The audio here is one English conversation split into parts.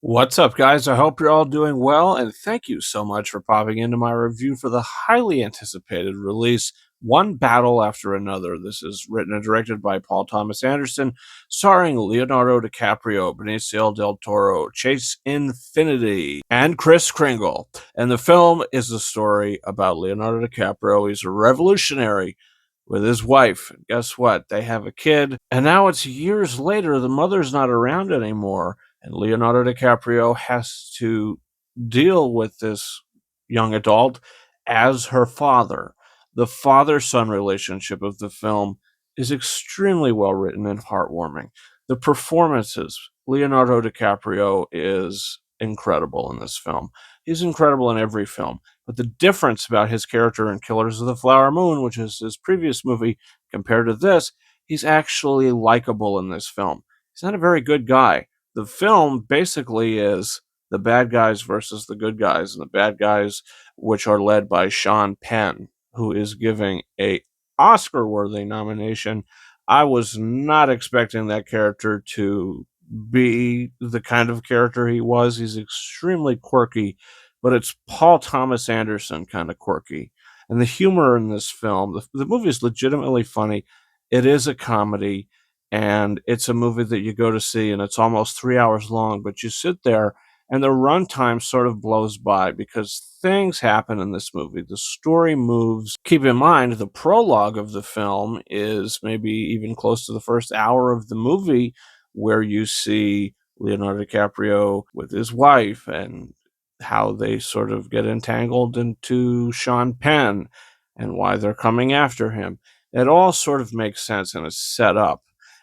What's up, guys? I hope you're all doing well, and thank you so much for popping into my review for the highly anticipated release, One Battle After Another. This is written and directed by Paul Thomas Anderson, starring Leonardo DiCaprio, Benicio del Toro, Chase Infinity, and Kris Kringle. And the film is a story about Leonardo DiCaprio. He's a revolutionary with his wife. And guess what? They have a kid, and now it's years later. The mother's not around anymore, and Leonardo DiCaprio has to deal with this young adult as her father. The father son relationship of the film is extremely well written and heartwarming. The performances, Leonardo DiCaprio is incredible in this film. He's incredible in every film. But the difference about his character in Killers of the Flower Moon, which is his previous movie, compared to this, he's actually likable in this film. He's not a very good guy. The film basically is the bad guys versus the good guys, and the bad guys, which are led by Sean Penn, who is giving a Oscar-worthy nomination. I was not expecting that character to be the kind of character he was. He's extremely quirky, but it's Paul Thomas Anderson kind of quirky. And the humor in this film, the movie is legitimately funny. It is a comedy, and it's a movie that you go to see, and it's almost 3 hours long, but you sit there, and the runtime sort of blows by because things happen in this movie. The story moves. Keep in mind, the prologue of the film is maybe even close to the first hour of the movie, where you see Leonardo DiCaprio with his wife and how they sort of get entangled into Sean Penn and why they're coming after him. It all sort of makes sense and is set up.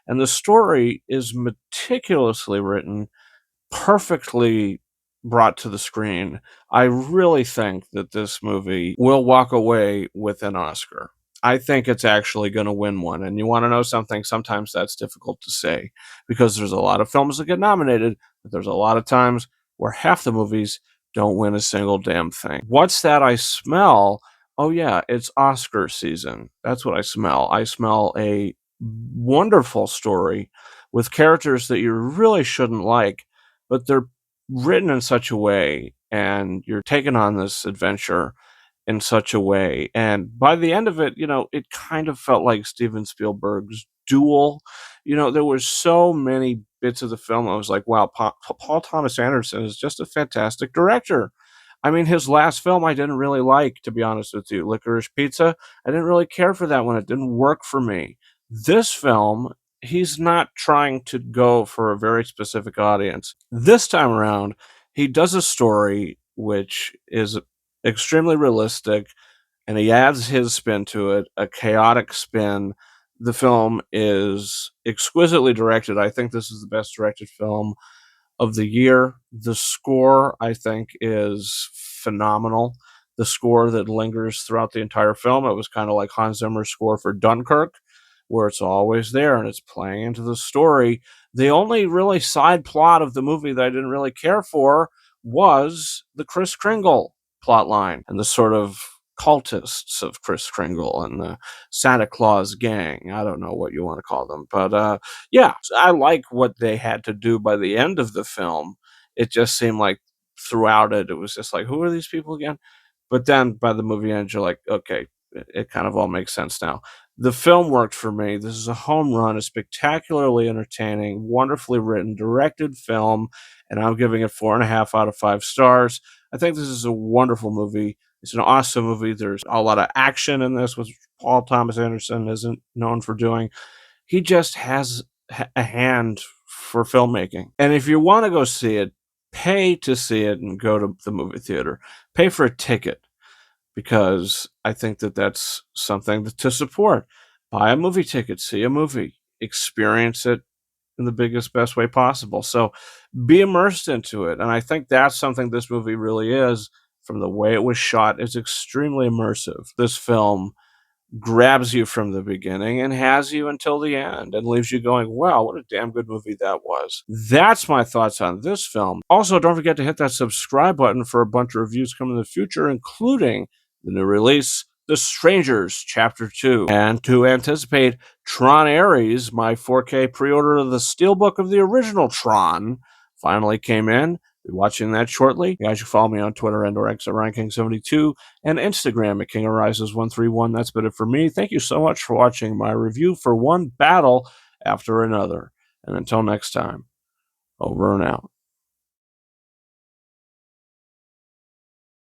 And the story is meticulously written, perfectly brought to the screen. I really think that this movie will walk away with an Oscar. I think it's actually going to win one. And you want to know something? Sometimes that's difficult to say because there's a lot of films that get nominated, but there's a lot of times where half the movies don't win a single damn thing. What's that I smell? Oh, yeah, it's Oscar season. That's what I smell. I smell a wonderful story with characters that you really shouldn't like, but they're written in such a way, and you're taken on this adventure in such a way. And by the end of it, it kind of felt like Steven Spielberg's Duel. There were so many bits of the film. I was like, wow, Paul Thomas Anderson is just a fantastic director. I mean, his last film I didn't really like, to be honest with you. Licorice Pizza, I didn't really care for that one. It didn't work for me. This film, he's not trying to go for a very specific audience. This time around, he does a story which is extremely realistic, and he adds his spin to it, a chaotic spin. The film is exquisitely directed. I think this is the best directed film of the year. The score, I think, is phenomenal. The score that lingers throughout the entire film. It was kind of like Hans Zimmer's score for Dunkirk, where it's always there and it's playing into the story. The only really side plot of the movie that I didn't really care for was the Kris Kringle plot line and the sort of cultists of Kris Kringle and the Santa Claus gang. I don't know what you want to call them, but yeah, I like what they had to do by the end of the film. It just seemed like throughout it, it was just like, who are these people again? But then by the movie end, you're like, okay, it kind of all makes sense now. The film worked for me. This is a home run, a spectacularly entertaining, wonderfully written, directed film, and I'm giving it 4.5 out of 5 stars. I think this is a wonderful movie. It's an awesome movie. There's a lot of action in this, which Paul Thomas Anderson isn't known for doing. He just has a hand for filmmaking. And if you want to go see it, pay to see it and go to the movie theater. Pay for a ticket because I think that that's something to support. Buy a movie ticket, see a movie, experience it in the biggest, best way possible. So be immersed into it. And I think that's something this movie really is. From the way it was shot, it's extremely immersive. This film grabs you from the beginning and has you until the end and leaves you going, wow, what a damn good movie that was. That's my thoughts on this film. Also, don't forget to hit that subscribe button for a bunch of reviews coming in the future, including the new release, The Strangers Chapter 2. And to anticipate Tron Ares, my 4K pre-order of the Steelbook of the original Tron finally came in. Be watching that shortly. You guys can follow me on Twitter and/or X at RyanKing72 and Instagram at KingArises131. That's been it for me. Thank you so much for watching my review for one battle after another. And until next time, over and out.